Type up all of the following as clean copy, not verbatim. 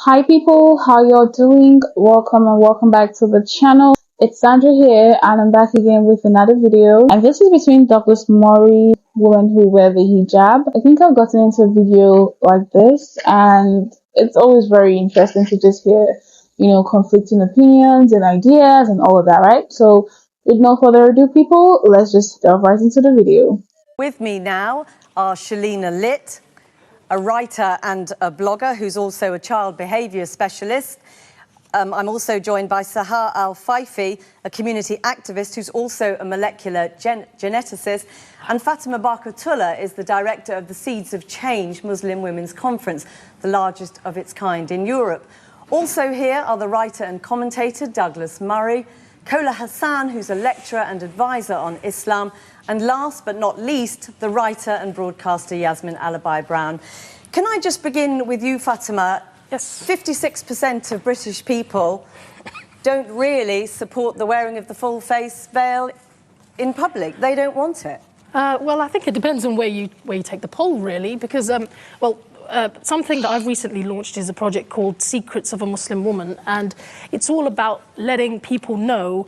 Hi people, how y'all doing? Welcome and welcome back to the channel. It's Sandra here and I'm back again with another video. And this is between Douglas Murray, women who wear the hijab. I think I've gotten into a video like this and it's always very interesting to just hear, conflicting opinions and ideas and all of that, right? So with no further ado people, let's just delve right into the video. With me now are Shalina Litt, a writer and a blogger who's also a child behaviour specialist. I'm also joined by Sahar Al-Faifi, a community activist who's also a molecular geneticist. And Fatima Barkatullah is the director of the Seeds of Change Muslim Women's Conference, the largest of its kind in Europe. Also here are the writer and commentator Douglas Murray, Kola Hassan, who's a lecturer and advisor on Islam, and last but not least, the writer and broadcaster Yasmin Alabai-Brown. Can I just begin with you, Fatima? Yes. 56% of British people don't really support the wearing of the full face veil in public. They don't want it. Well, I think it depends on where you take the poll, really, because, something that I've recently launched is a project called Secrets of a Muslim Woman, and it's all about letting people know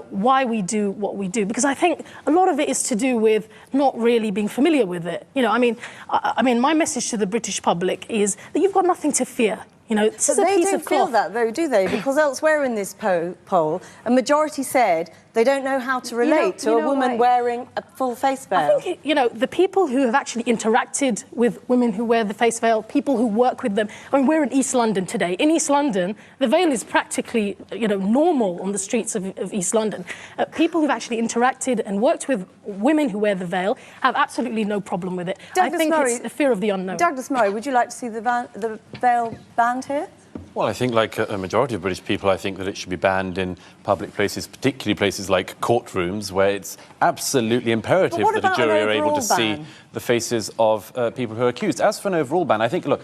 why we do what we do, because I think a lot of it is to do with not really being familiar with it. I mean, my message to the British public is that you've got nothing to fear. This is a piece of cloth. They don't feel that, though, do they? Because elsewhere in this poll, a majority said they don't know how to relate to a woman wearing a full face veil. I think, the people who have actually interacted with women who wear the face veil, people who work with them. I mean, we're in East London today. In East London, the veil is practically, normal on the streets of East London. People who've actually interacted and worked with women who wear the veil have absolutely no problem with it. Douglas I think Murray, it's the fear of the unknown. Douglas Murray, would you like to see the veil banned here? Well, I think, like a majority of British people, I think that it should be banned in public places, particularly places like courtrooms, where it's absolutely imperative that a jury are able to see the faces of people who are accused. As for an overall ban, I think, look,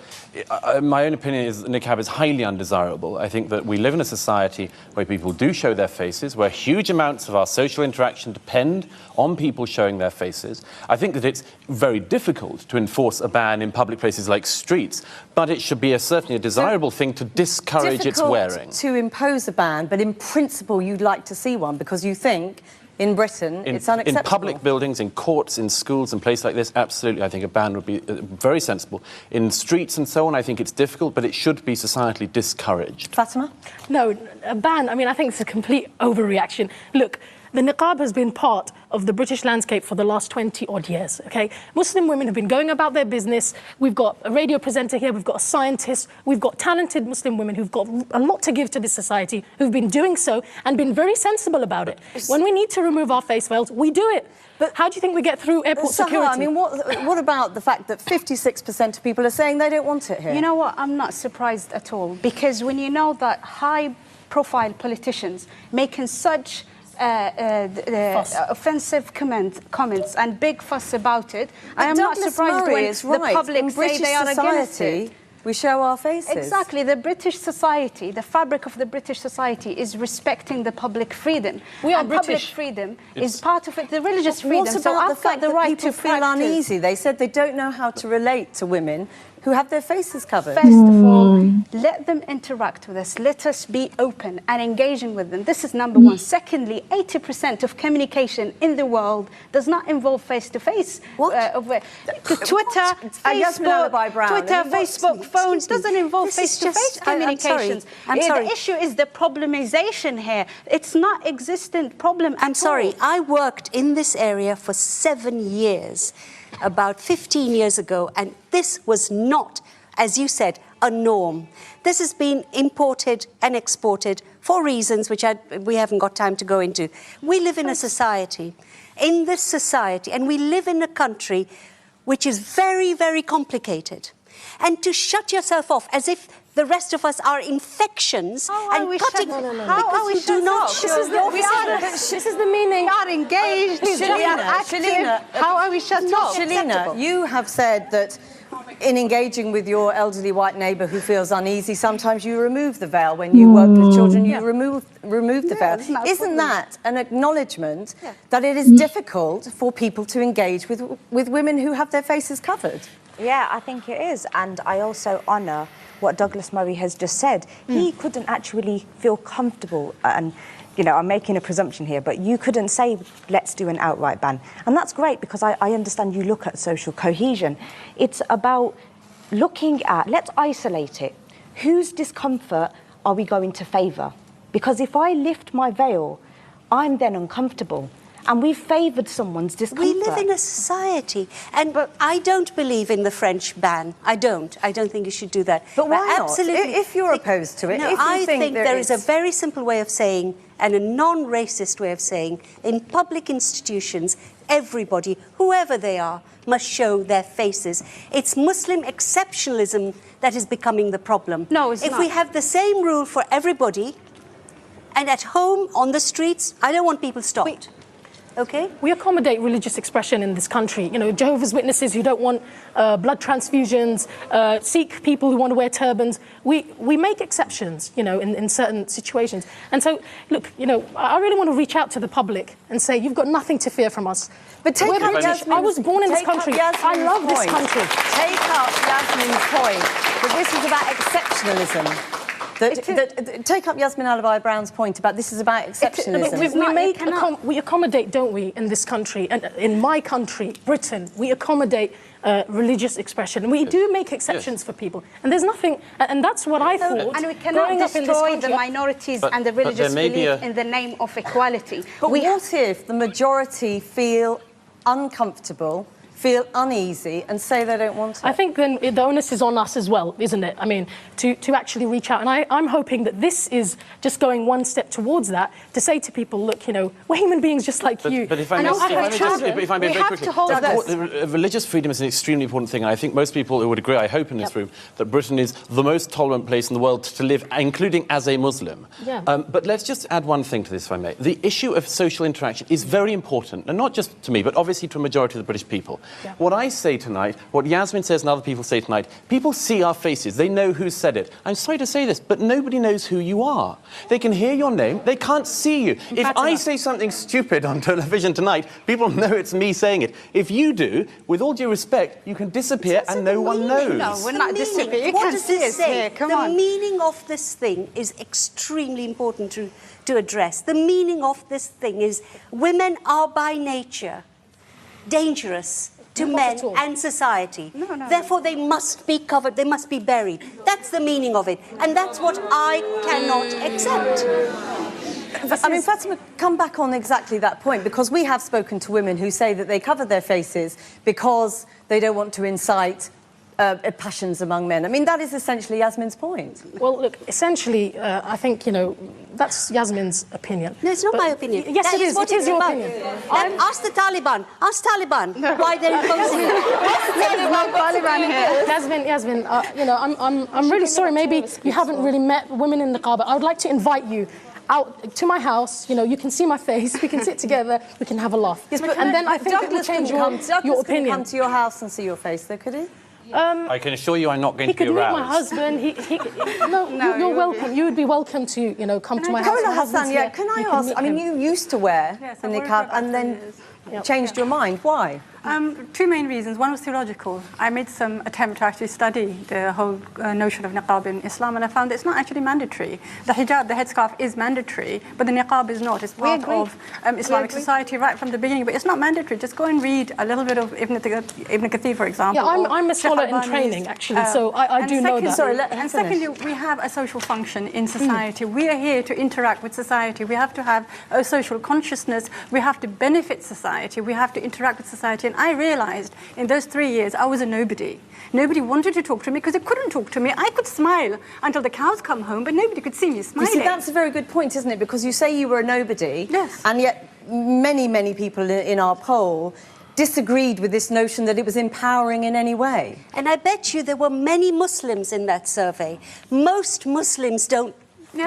my own opinion is that NIQAB is highly undesirable. I think that we live in a society where people do show their faces, where huge amounts of our social interaction depend on people showing their faces. I think that it's very difficult to enforce a ban in public places like streets, but it should be certainly a desirable thing to discourage its wearing. To impose a ban, but in principle you'd like to see one because you think in Britain it's unacceptable. In public buildings, in courts, in schools and places like this, absolutely, I think a ban would be very sensible. In streets and so on, I think it's difficult, but it should be societally discouraged. Fatima? No, a ban, I think it's a complete overreaction. Look, the niqab has been part of the British landscape for the last 20-odd years, okay? Muslim women have been going about their business. We've got a radio presenter here, we've got a scientist, we've got talented Muslim women who've got a lot to give to this society, who've been doing so and been very sensible about it. When we need to remove our face veils, we do it. But how do you think we get through airport security? I mean, what about the fact that 56% of people are saying they don't want it here? You know what? I'm not surprised at all, because when you know that high-profile politicians making such offensive comments and big fuss about it, I am not surprised when the public say they are against it. We show our faces. Exactly. The British society, the fabric of the British society is respecting the public freedom. We are British. Public freedom is part of it, the religious freedom. What about the fact that people feel uneasy? They said they don't know how to relate to women who have their faces covered. First of all, let them interact with us. Let us be open and engaging with them. This is number one. Secondly, 80% of communication in the world does not involve face-to-face. Twitter, Facebook, phones doesn't involve face-to-face communications. The issue is the problemization here. It's not existent problem at all. I'm sorry, I worked in this area for 7 years. About 15 years ago, and this was not, as you said, a norm. This has been imported and exported for reasons which we haven't got time to go into. We live in a society, in this society, and we live in a country which is very, very complicated. And to shut yourself off as if the rest of us are infections and cutting... How are we shut off? This is the meaning. We are engaged. We are active. How are we shut off? Shalina, you have said that in engaging with your elderly white neighbour who feels uneasy, sometimes you remove the veil. When you work with children, you remove the veil. Isn't that an acknowledgement that it is difficult for people to engage with women who have their faces covered? Yeah, I think it is. And I also honour what Douglas Murray has just said. He couldn't actually feel comfortable, and you know, I'm making a presumption here, but you couldn't say, let's do an outright ban. And that's great, because I understand you look at social cohesion. It's about looking at, let's isolate it. Whose discomfort are we going to favour? Because if I lift my veil, I'm then uncomfortable. And we've favoured someone's discomfort. We live in a society, but I don't believe in the French ban. I don't think you should do that. But why absolutely, not? If you're opposed to it, no, if you I think there is it's... a very simple way of saying, and a non-racist way of saying, in public institutions, everybody, whoever they are, must show their faces. It's Muslim exceptionalism that is becoming the problem. No, it's not. If we have the same rule for everybody, and at home, on the streets, I don't want people stopped. Okay. We accommodate religious expression in this country. You know, Jehovah's Witnesses who don't want blood transfusions, Sikh people who want to wear turbans. We make exceptions, you know, in certain situations. And so, look, you know, I really want to reach out to the public and say, you've got nothing to fear from us. But take We're up British. I was born in this country. I love this country. Take up Yasmin's point that this is about exceptionalism. Take up Yasmin Alabai-Brown's point about this is about exceptionalism. We accommodate, don't we, in this country, and in my country, Britain, we accommodate religious expression. And we do make exceptions for people. And there's nothing, and that's what I thought. And we cannot destroy the minorities and the religious belief in the name of equality. But what if the majority feel uncomfortable, feel uneasy and say they don't want it? I think then the onus is on us as well, isn't it? I mean, to actually reach out. And I'm hoping that this is just going one step towards that, to say to people, look, you know, we're human beings just like you. But if I may very quickly, religious freedom is an extremely important thing. And I think most people who would agree, I hope in this room, that Britain is the most tolerant place in the world to live, including as a Muslim. Yeah. But let's just add one thing to this, if I may. The issue of social interaction is very important, and not just to me, but obviously to a majority of the British people. Yeah. What I say tonight, what Yasmin says and other people say tonight, people see our faces, they know who said it. I'm sorry to say this, but nobody knows who you are. They can hear your name, they can't see you. If I say something stupid on television tonight, people know it's me saying it. If you do, with all due respect, you can disappear and no one knows. No, we're not disappearing. What does this say? The meaning of this thing is extremely important to address. The meaning of this thing is women are by nature dangerous to men and society. Therefore, they must be covered, they must be buried. That's the meaning of it. And that's what I cannot accept. I mean, Fatima, come back on exactly that point, because we have spoken to women who say that they cover their faces because they don't want to incite passions among men. I mean, that is essentially Yasmin's point. Well, look, essentially, I think, you know, that's Yasmin's opinion. No, it's not my opinion. Yes, it is. It is your opinion. Ask the Taliban. Ask Taliban why they're imposing it. Yasmin, you know, I'm really sorry. Maybe you haven't really met women in niqab. I would like to invite you out to my house. You know, you can see my face. We can sit together. We can have a laugh. Yes, but and then I think it will change your opinion. Couldn't come to your house and see your face, though, could he? I can assure you I'm not going to be aroused. He could meet my husband. No, you're welcome. You would be welcome to, you know, come to my house. Hassan, yeah, can I ask, I mean, you used to wear the niqab and then changed your mind. Why? Two main reasons. One was theological. I made some attempt to actually study the whole notion of niqab in Islam, and I found that it's not actually mandatory. The hijab, the headscarf, is mandatory, but the niqab is not. It's part of Islamic society right from the beginning, but it's not mandatory. Just go and read a little bit of Ibn Kathir, for example. Yeah, I'm a scholar in training, actually, so I do know that. And secondly, we have a social function in society. We are here to interact with society. We have to have a social consciousness. We have to benefit society. We have to interact with society. And I realized in those 3 years I was a nobody. Nobody wanted to talk to me because they couldn't talk to me. I could smile until the cows come home, but nobody could see me smiling. You see, that's a very good point, isn't it? Because you say you were a nobody, and yet many people in our poll disagreed with this notion that it was empowering in any way. And I bet you there were many Muslims in that survey. Most Muslims don't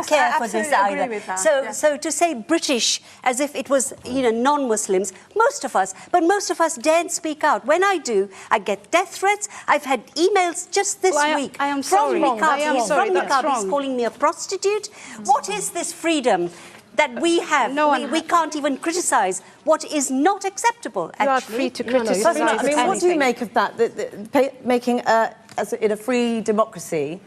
care for this either. So to say British as if it was, you know, non-Muslims, most of us daren't speak out. When I do, I get death threats. I've had emails just this week from NIQAB. He's calling me a prostitute. What is this freedom that we have? We can't even criticise what is not acceptable, actually. You are free to criticise. I mean, what do you make of that? Making in a free democracy,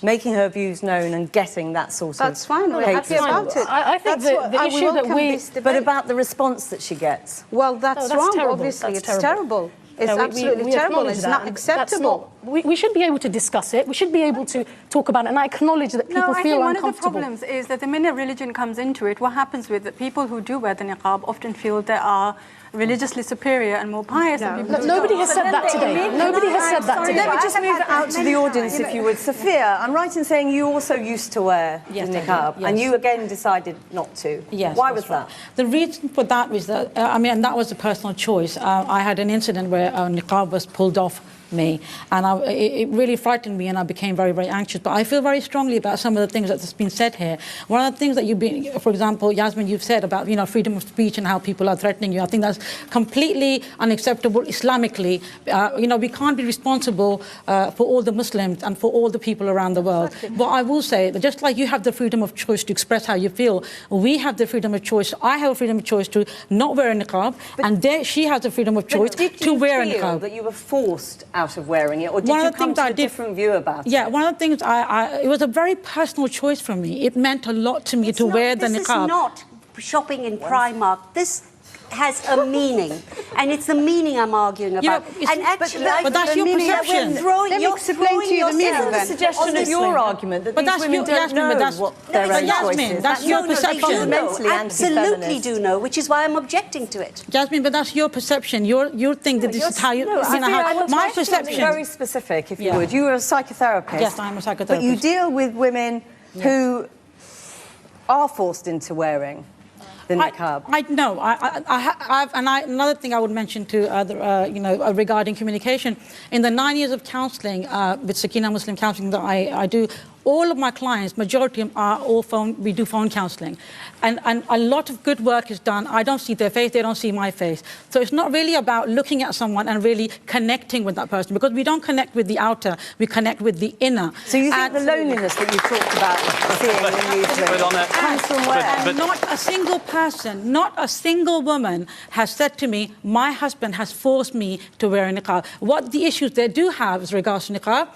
making her views known and getting that sort of... That's fine, we're happy about it. I think the issue that we... But about the response that she gets. Well, that's wrong, terrible. obviously. That's It's terrible. It's absolutely terrible. It's not acceptable. We should be able to discuss it. We should be able to talk about it. And I acknowledge that people feel uncomfortable. One of the problems is that the minute religion comes into it, what happens with the people who do wear the niqab often feel they are religiously superior and more pious than people who Nobody don't. has said that today. Nobody has said that today. Let me just move it out to the audience, if you would. Sophia, I'm right in saying you also used to wear the niqab, and you again decided not to. Yes. Why was that? The reason for that was that, and that was a personal choice. I had an incident where niqab was pulled off me, and it really frightened me, and I became very, very anxious. But I feel very strongly about some of the things that's been said here. One of the things that you've been, for example, Yasmin, you've said about freedom of speech and how people are threatening you. I think that's completely unacceptable Islamically. We can't be responsible for all the Muslims and for all the people around the world. But I will say that just like you have the freedom of choice to express how you feel, we have the freedom of choice. I have a freedom of choice to not wear a niqab, and she has the freedom of choice to wear a niqab. Did you feel that you were forced out of wearing it, or did you come to a different view about it? Yeah, one of the things it was a very personal choice for me. It meant a lot to me to wear the niqab. This is not shopping in Primark. This has a meaning, and it's the meaning I'm arguing about. And actually, but that's your perception. Let me explain to you the meaning then. It's a suggestion of your argument that these women don't know what their own choice is. That's your perception. They absolutely do know, which is why I'm objecting to it. Jasmine, but that's your perception. You think that this is how you... my perception... Very specific, if you would. You were a psychotherapist. Yes, I'm a psychotherapist. But you deal with women who are forced into wearing the niqab. Another thing I would mention to regarding communication, in the 9 years of counselling with Sakina Muslim Counselling that I do, all of my clients, majority of them are all we do phone counselling. And a lot of good work is done. I don't see their face, they don't see my face. So it's not really about looking at someone and really connecting with that person, because we don't connect with the outer, we connect with the inner. So you think the loneliness that you talked about seeing in these comes from where? But not a single person, not a single woman has said to me, my husband has forced me to wear a niqab. What the issues they do have is regards to niqab,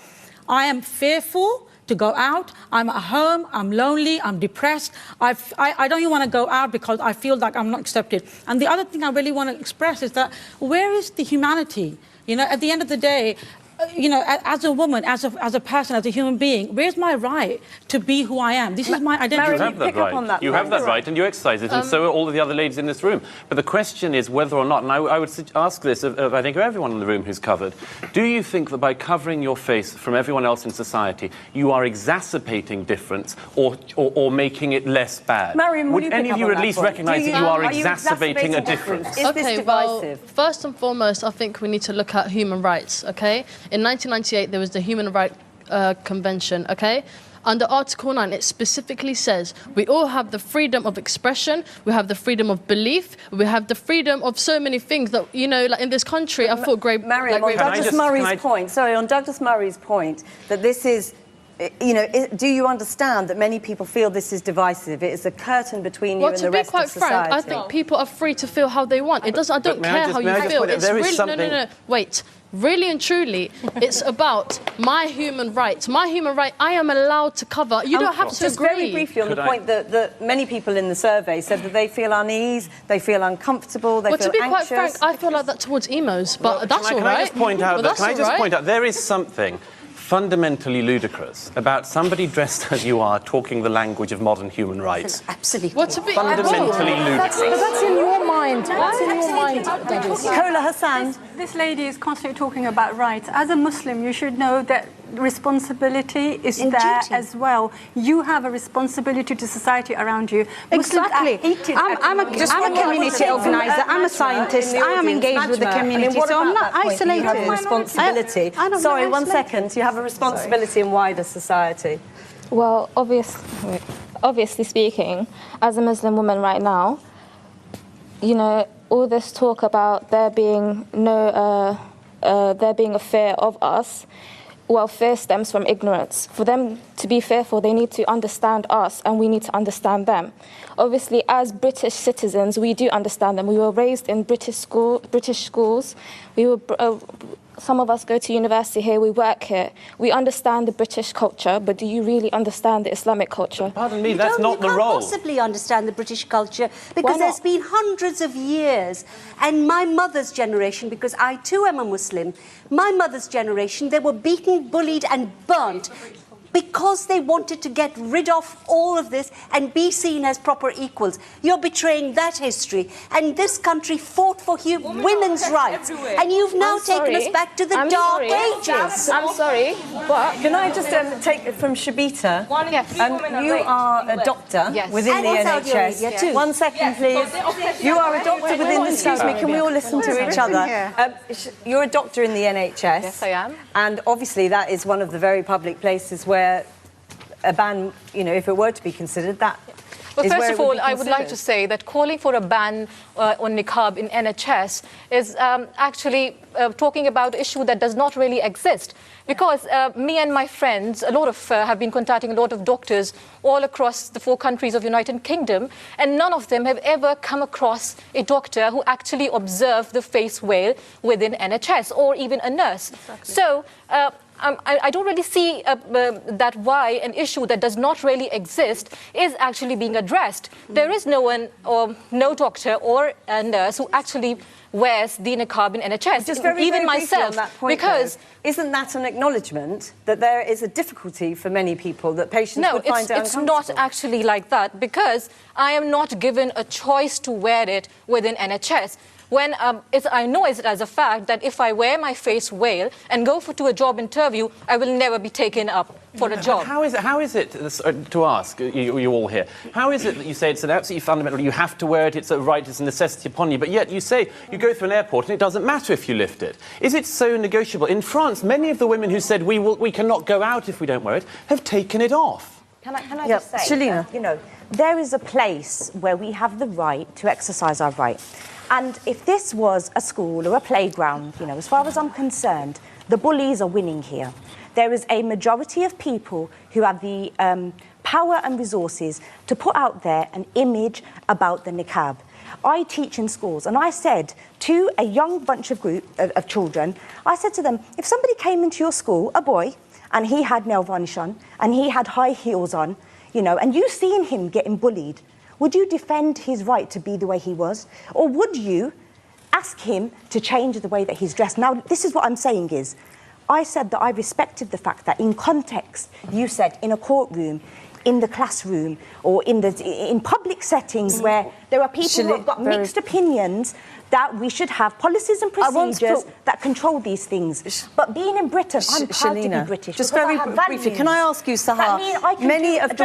I am fearful to go out. I'm at home, I'm lonely, I'm depressed. I don't even want to go out because I feel like I'm not accepted. And the other thing I really want to express is that where is the humanity? At the end of the day, as a woman, as a person, as a human being, where's my right to be who I am? This is my identity. You have that right. You have that right, and you exercise it, and so are all of the other ladies in this room. But the question is whether or not, and I would ask this of I think, everyone in the room who's covered, do you think that by covering your face from everyone else in society, you are exacerbating difference or making it less bad? Mariam, would any of you at least recognise that you are exacerbating a difference? Is this divisive? Well, first and foremost, I think we need to look at human rights, okay? In 1998, there was the Human Rights Convention, okay? Under Article 9, it specifically says we all have the freedom of expression, we have the freedom of belief, we have the freedom of so many things that, like in this country, I thought great... Mariam, on Douglas Murray's point, on Douglas Murray's point, that this is... do you understand that many people feel this is divisive? It is a curtain between you and the rest of society. Well, to be quite frank, I think people are free to feel how they want. It doesn't. I don't care how you feel. It's really no. Wait. Really and truly, it's about my human rights. My human right, I am allowed to cover. You don't have to just agree. Very briefly on the point that many people in the survey said that they feel unease, they feel uncomfortable, they feel anxious. Well, to be quite frank, I feel like that towards emos, but that's all right. Can I just point out, there is something fundamentally ludicrous about somebody dressed as you are talking the language of modern human rights. Absolutely. Fundamentally ludicrous. That's in your mind. That's in your mind, Kola Hassan. This lady is constantly talking about rights. As a Muslim, you should know that responsibility is there as well. You have a responsibility to society around you. Exactly. I'm a community organizer. I'm a scientist. I am engaged with the community, so I'm not isolated. You have a responsibility. Sorry, 1 second. You have a responsibility in wider society. Well, obviously speaking, as a Muslim woman right now, all this talk about there being a fear of us. Well, fear stems from ignorance. For them to be fearful, they need to understand us, and we need to understand them. Obviously, as British citizens, we do understand them. We were raised in British schools. We were some of us go to university here, we work here. We understand the British culture, but do you really understand the Islamic culture? Pardon me, that's not the role. You can't possibly understand the British culture because there's been hundreds of years. And my mother's generation, because I too am a Muslim, my mother's generation, they were beaten, bullied and burnt because they wanted to get rid of all of this and be seen as proper equals. You're betraying that history. And this country fought for women's rights. And you've now taken us back to the dark ages. I'm sorry, but... Can I just take it from Shabita? Yes. You are a doctor within the NHS. Too. 1 second, please. You are a doctor within the... Excuse me, can we all listen to each other? You're a doctor in the NHS. Yes, I am. And obviously that is one of the very public places where a ban, if it were to be considered, that Well, first of all, I would like to say that calling for a ban on niqab in NHS is actually talking about an issue that does not really exist. Because me and my friends, have been contacting a lot of doctors all across the 4 countries of United Kingdom, and none of them have ever come across a doctor who actually observed the face veil within NHS, or even a nurse. Exactly. So I don't really see that why an issue that does not really exist is actually being addressed. There is no one, or no doctor or a nurse who actually wears the niqab in NHS. Just very, even very myself, on that point, because isn't that an acknowledgement that there is a difficulty for many people, that patients would find it uncomfortable? No, it's not actually like that, because I am not given a choice to wear it within NHS. When I know it as a fact that if I wear my face veil and go to a job interview, I will never be taken up for a job. How is it to ask, you all here, how is it that you say it's an absolutely fundamental, you have to wear it, it's a right, it's a necessity upon you, but yet you say you go through an airport and it doesn't matter if you lift it? Is it so negotiable? In France, many of the women who said we cannot go out if we don't wear it have taken it off. Can I just say, Shalina. There is a place where we have the right to exercise our right. And if this was a school or a playground, as far as I'm concerned, the bullies are winning here. There is a majority of people who have the power and resources to put out there an image about the niqab. I teach in schools, and I said to a young bunch of children, I said to them, if somebody came into your school, a boy, and he had nail varnish on, and he had high heels on, and you seen him getting bullied, would you defend his right to be the way he was? Or would you ask him to change the way that he's dressed? Now, this is what I'm saying is, I said that I respected the fact that in context, you said in a courtroom, in the classroom, or in public settings where there are people who have got mixed opinions, that we should have policies and procedures that control these things. But being in Britain, I'm proud to be British. Just very briefly, can I ask you, Sahar, many of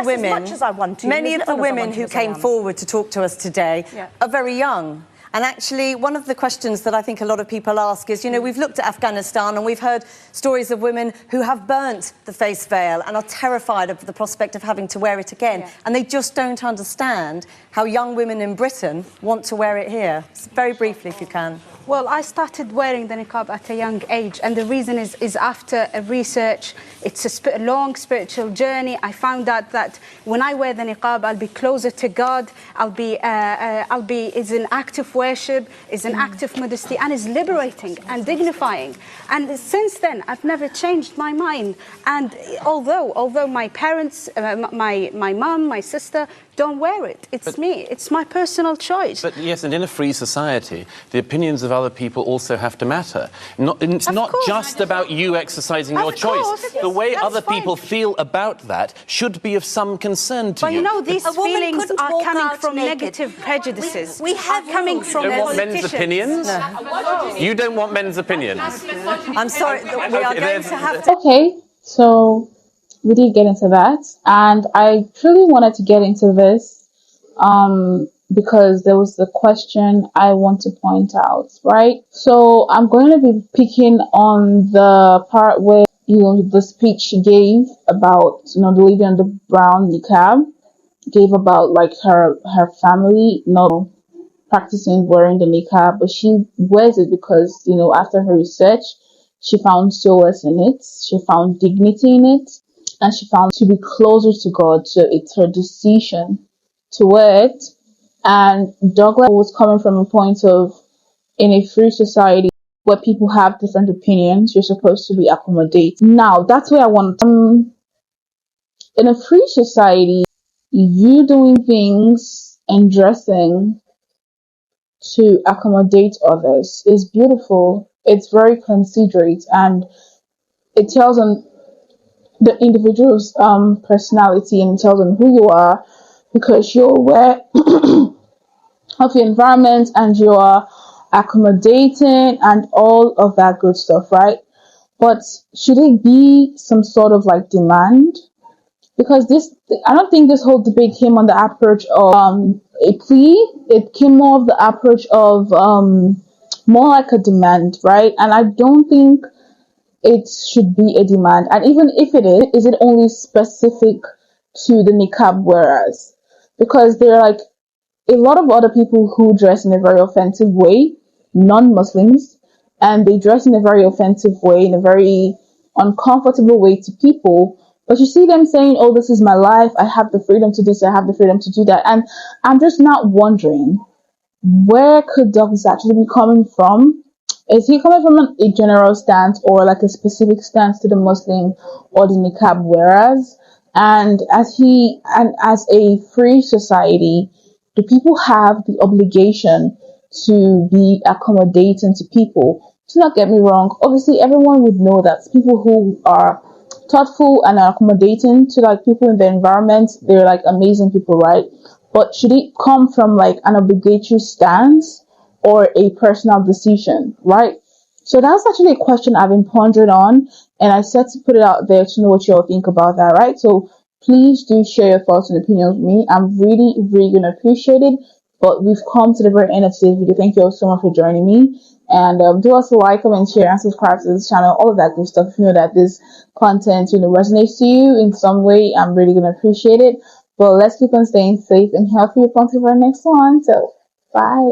the women who came forward to talk to us today are very young. And actually, one of the questions that I think a lot of people ask is, we've looked at Afghanistan and we've heard stories of women who have burnt the face veil and are terrified of the prospect of having to wear it again. Yeah. And they just don't understand how young women in Britain want to wear it here. Very briefly, if you can. Well, I started wearing the niqab at a young age, and the reason is after a research. It's a long spiritual journey. I found out that when I wear the niqab, I'll be closer to God. It's an act of worship, it's an act of modesty, and it's liberating and dignifying. And since then, I've never changed my mind. And although my parents, my mum, my sister, don't wear it. It's me. It's my personal choice. But yes, and in a free society, the opinions of other people also have to matter. It's not just about you exercising your choice. The way other people feel about that should be of some concern to you. But these feelings are coming from negative prejudices. We have coming from you don't want men's opinions? No. You don't want men's opinions? I'm sorry, we are going to have to... Okay, so we did get into that, and I truly wanted to get into this because there was the question I want to point out, right? So I'm going to be picking on the part where, the speech she gave about, the lady on the brown niqab gave about like her family not practicing wearing the niqab, but she wears it because, after her research, she found solace in it, she found dignity in it, and she found to be closer to God. So it's her decision to wear it. And Douglas was coming from a point of, in a free society, where people have different opinions, you're supposed to be accommodated. Now, that's where I want in a free society, you doing things and dressing to accommodate others is beautiful. It's very considerate, and it tells on the individual's personality, and it tells on who you are, because you're aware of your environment and you're accommodating and all of that good stuff, right? But should it be some sort of like demand? Because I don't think this whole debate came on the approach of a plea. It came more of the approach of more like a demand, right? And I don't think it should be a demand. And even if it is it only specific to the niqab wearers? Because there are like a lot of other people who dress in a very offensive way, non-Muslims, and they dress in a very offensive way, in a very uncomfortable way to people. But you see them saying, oh, this is my life, I have the freedom to do this, I have the freedom to do that. And I'm just not wondering, where could Douglas actually be coming from? Is he coming from a general stance or like a specific stance to the Muslim or the niqab wearers? And as a free society, do people have the obligation to be accommodating to people? Do not get me wrong. Obviously, everyone would know that people who are thoughtful and are accommodating to like people in the environment, they're like amazing people, right? But should it come from like an obligatory stance or a personal decision, right? So that's actually a question I've been pondering on, and I said to put it out there to know what you all think about that, right? So please do share your thoughts and opinions with me. I'm really, really going to appreciate it. But we've come to the very end of today's video. Thank you all so much for joining me. And do also like, comment, share, and subscribe to this channel. All of that good stuff. If you know that this content, resonates to you in some way, I'm really going to appreciate it. But let's keep on staying safe and healthy. Until our next one. So, bye.